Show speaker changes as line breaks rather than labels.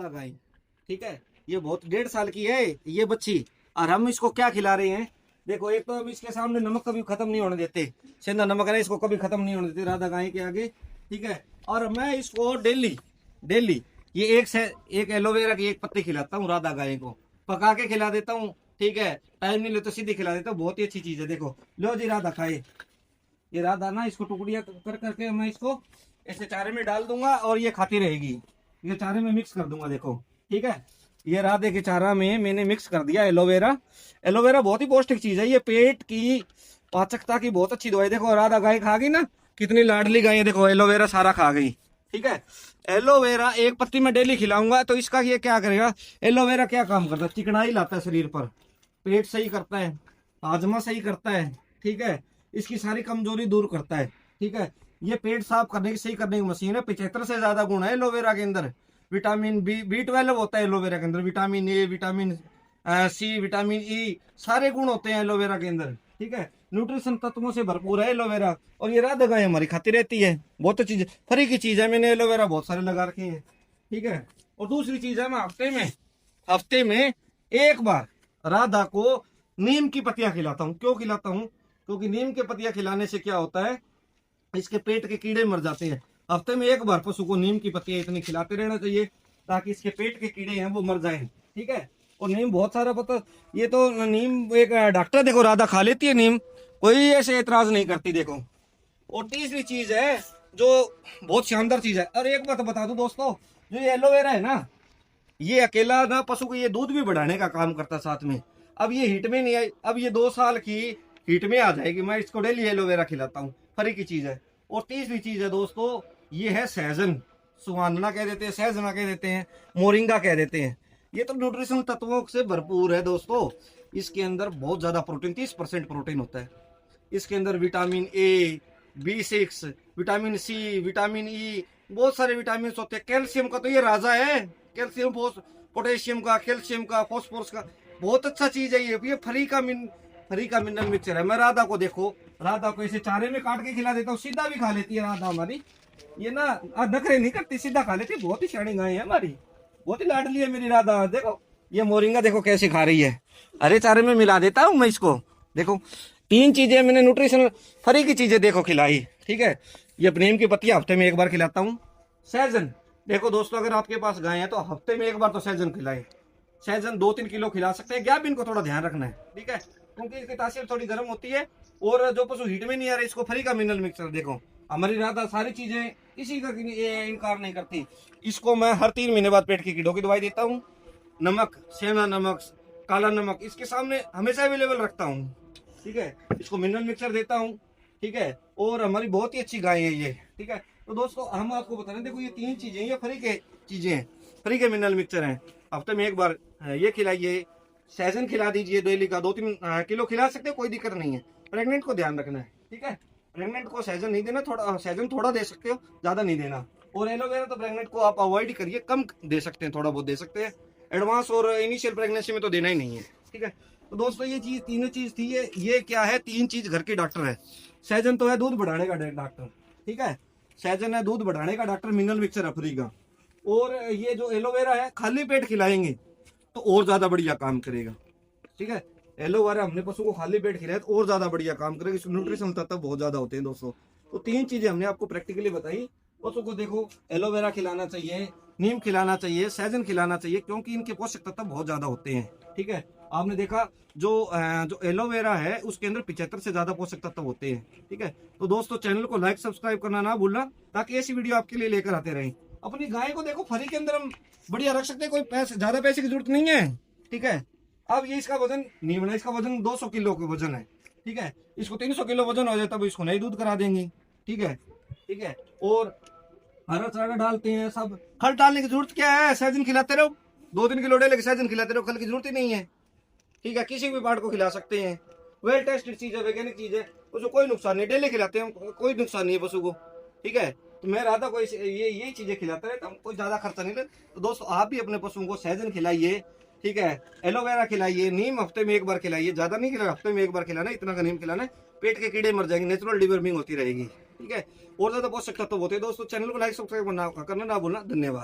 गाय, ठीक है। ये बहुत 1.5 साल की है ये बच्ची, और हम इसको क्या खिला रहे हैं देखो। एक तो हम इसके सामने नमक कभी खत्म नहीं होने देते, सेंधा नमक है इसको कभी खत्म नहीं होने देते राधा गाय के आगे, ठीक है। और मैं इसको डेली डेली ये एक एलोवेरा की एक पत्ती खिलाता हूँ राधा गाय को, पका के खिला देता हूँ, ठीक है। टाइम नहीं ले तो सीधी खिला देता हूँ, बहुत ही अच्छी चीज है। देखो लो जी राधा खाए, ये राधा ना इसको टुकड़ियां कर करके मैं इसको ऐसे चारे में डाल दूंगा और ये खाती रहेगी। ये चारे में मिक्स कर दूंगा देखो, ठीक है। ये राधे के चारा में मैंने मिक्स कर दिया एलोवेरा। एलोवेरा बहुत ही पौष्टिक चीज है, ये पेट की पाचकता की बहुत अच्छी दवाई। देखो राधा गाय खा गई ना, कितनी लाडली गाय है, देखो एलोवेरा सारा खा गई, ठीक है। एलोवेरा एक पत्ती में डेली खिलाऊंगा तो इसका ये क्या करेगा, एलोवेरा क्या काम करता है, चिकनाई लाता है शरीर पर, पेट सही करता है, हाजमा सही करता है, ठीक है। इसकी सारी कमजोरी दूर करता है, ठीक है। ये पेट साफ करने की सही करने की मशीन है। 75 से ज्यादा गुण है एलोवेरा के अंदर। विटामिन B12 होता है एलोवेरा के अंदर, vitamin A, vitamin C, vitamin E, सारे गुण होते हैं एलोवेरा के अंदर, ठीक है। न्यूट्रिशन तत्वों से भरपूर है एलोवेरा। और ये राधा गाय हमारी खाती रहती है, बहुत अच्छी चीज, फ्री की चीज है। मैंने एलोवेरा बहुत सारे लगा रखे हैं, ठीक है। और दूसरी चीज है, मैं हफ्ते में एक बार राधा को नीम की पत्तियां खिलाता हूँ। क्यों खिलाता हूँ, क्योंकि नीम के पत्तियां खिलाने से क्या होता है, इसके पेट के कीड़े मर जाते हैं। हफ्ते में एक बार पशु को नीम की पत्तियां इतनी खिलाते रहना चाहिए ताकि इसके पेट के कीड़े हैं वो मर जाएं, ठीक है। और नीम बहुत सारा पता, ये तो नीम एक डॉक्टर देखो राधा खा लेती है नीम, कोई ऐसे एतराज नहीं करती देखो। और तीसरी चीज है जो बहुत शानदार चीज है, और एक बात बता दूं दोस्तों, जो ये एलोवेरा है ना, ये अकेला ना पशु को ये दूध भी बढ़ाने का काम करता साथ में। अब ये हीट में नहीं आई, अब ये 2 साल की हीट में आ जाएगी। मैं इसको डेली एलोवेरा खिलाता हूँ, फरी की चीज है। और तीसरी चीज है दोस्तों, ये है सहजन, सुहाना कह देते हैं, सहजना कह देते हैं, मोरिंगा कह देते हैं। ये तो न्यूट्रिशन तत्वों से भरपूर है दोस्तों। इसके अंदर बहुत ज्यादा प्रोटीन, 30% प्रोटीन होता है। इसके अंदर vitamin A, B6, vitamin C, vitamin E, बहुत सारे विटामिन होते हैं। कैल्शियम का तो ये राजा है, कैल्शियम, पोटेशियम का, कैल्शियम का, फॉस्फोरस का, बहुत अच्छा चीज है ये फ्री का मिनरल मिक्सचर है। मैं राधा को देखो, राधा को ऐसे चारे में काट के खिला देता हूँ, सीधा भी खा लेती है राधा हमारी। ये ना नखरे नहीं करती, सीधा खा लेती है, बहुत ही शानी गाय है हमारी, बहुत ही लाडली है मेरी राधा। देखो ये मोरिंगा देखो कैसे खा रही है, अरे चारे में मिला देता हूँ मैं इसको। देखो 3 चीजें मैंने न्यूट्रिशन फ्री की चीजें देखो खिलाई, ठीक है। ये नीम की पत्तियां हफ्ते में एक बार खिलाता हूँ। सहजन देखो दोस्तों, अगर आपके पास गाय है तो हफ्ते में एक बार तो सहजन खिलाए। सहजन 2-3 किलो खिला सकते हैं, गैप इनको थोड़ा ध्यान रखना है, ठीक है, क्योंकि इसकी तासीर थोड़ी गर्म होती है। और जो पशु हीट में नहीं आ रहे, इसको फ्री का मिनरल मिक्सर देखो। हमारी राधा सारी चीजें किसी का इनकार नहीं करती। इसको मैं हर 3 महीने बाद पेट की कीड़ों की दवाई देता हूँ। नमक, सेंधा नमक, काला नमक इसके सामने हमेशा अवेलेबल रखता हूँ, ठीक है। इसको मिनरल मिक्सर देता हूँ, ठीक है। और हमारी बहुत ही अच्छी गाय है ये, ठीक है। तो दोस्तों हम आपको बता रहे हैं, देखो ये 3 चीजें, ये फ्री के चीजें हैं, फ्री के मिनरल मिक्सर हैं। हफ्ते में एक बार ये खिलाइए, सहजन खिला दीजिए, डेली का 2-3 किलो खिला सकते हैं, कोई दिक्कत नहीं है। प्रेग्नेंट को ध्यान रखना है, ठीक है। प्रेग्नेंट को सहजन नहीं देना, थोड़ा सहजन थोड़ा दे सकते हो, ज्यादा नहीं देना। और एलोवेरा तो प्रेग्नेंट को आप अवॉइड करिए, कम दे सकते हैं, थोड़ा बहुत दे सकते हैं। एडवांस और इनिशियल प्रेगनेंसी में तो देना ही नहीं है, ठीक है। तो दोस्तों ये चीज, तीनों चीज थी ये क्या है, 3 चीज घर के डॉक्टर है। सहजन तो है दूध बढ़ाने का डॉक्टर, ठीक है। सहजन है दूध बढ़ाने का डॉक्टर, मिनरल मिक्सर है फ्री का। और ये जो एलोवेरा है खाली पेट खिलाएंगे तो और ज्यादा बढ़िया काम करेगा, ठीक है। एलोवेरा हमने पशु को खाली पेट खिलाया तो और ज्यादा बढ़िया काम करेगा, इसमें न्यूट्रिशन तत्व बहुत ज्यादा होते हैं दोस्तों। तो 3 चीजें हमने आपको प्रैक्टिकली बताई। पशु को देखो एलोवेरा खिलाना चाहिए, नीम खिलाना चाहिए, सहजन खिलाना चाहिए, क्योंकि इनके पोषक तत्व बहुत ज्यादा होते हैं, ठीक है। आपने देखा जो एलोवेरा है उसके अंदर 75 से ज्यादा पोषक तत्व होते हैं, ठीक है। तो दोस्तों चैनल को लाइक सब्सक्राइब करना ना भूलना, ताकि ऐसी वीडियो आपके लिए लेकर आते रहें। अपनी गाय को देखो फ्री के अंदर हम बढ़िया रख सकते हैं, कोई ज्यादा पैसे की जरूरत नहीं है, ठीक है। अब ये इसका वजन नहीं बना, इसका वजन 200 किलो का वजन है, ठीक है। इसको 300 किलो वजन हो जाए तब इसको नई दूध करा देंगे, ठीक है, ठीक है। और हरा चारा डालते हैं, सब खल डालने की जरूरत क्या है, सहजन खिलाते रहो, 2-3 किलो डेली सहजन खिलाते रहो, खल की जरूरत ही नहीं है, ठीक है। किसी भी पार्ट को खिला सकते हैं, वेल टेस्टेड चीज है, वैज्ञानिक चीज है, उसको कोई नुकसान नहीं, डेली खिलाते हैं, कोई नुकसान नहीं है पशु को, ठीक है। तो मैं राधा को ये चीजें खिलाता है, तो कोई ज्यादा खर्चा नहीं है। तो दोस्तों आप भी अपने पशुओं को सहजन खिलाइए, ठीक है, एलोवेरा खिलाइए, नीम हफ्ते में एक बार खिलाइए, ज्यादा नहीं खिलाना, हफ्ते में एक बार खिलाना, इतना का नीम खिलाना है, पेट के कीड़े मर जाएंगे, नेचुरल डिवर्मिंग होती रहेगी, ठीक है। और ज्यादा पोषक तत्व होते हैं दोस्तों। चैनल को लाइक सब्सक्राइब करना ना भूलना। धन्यवाद।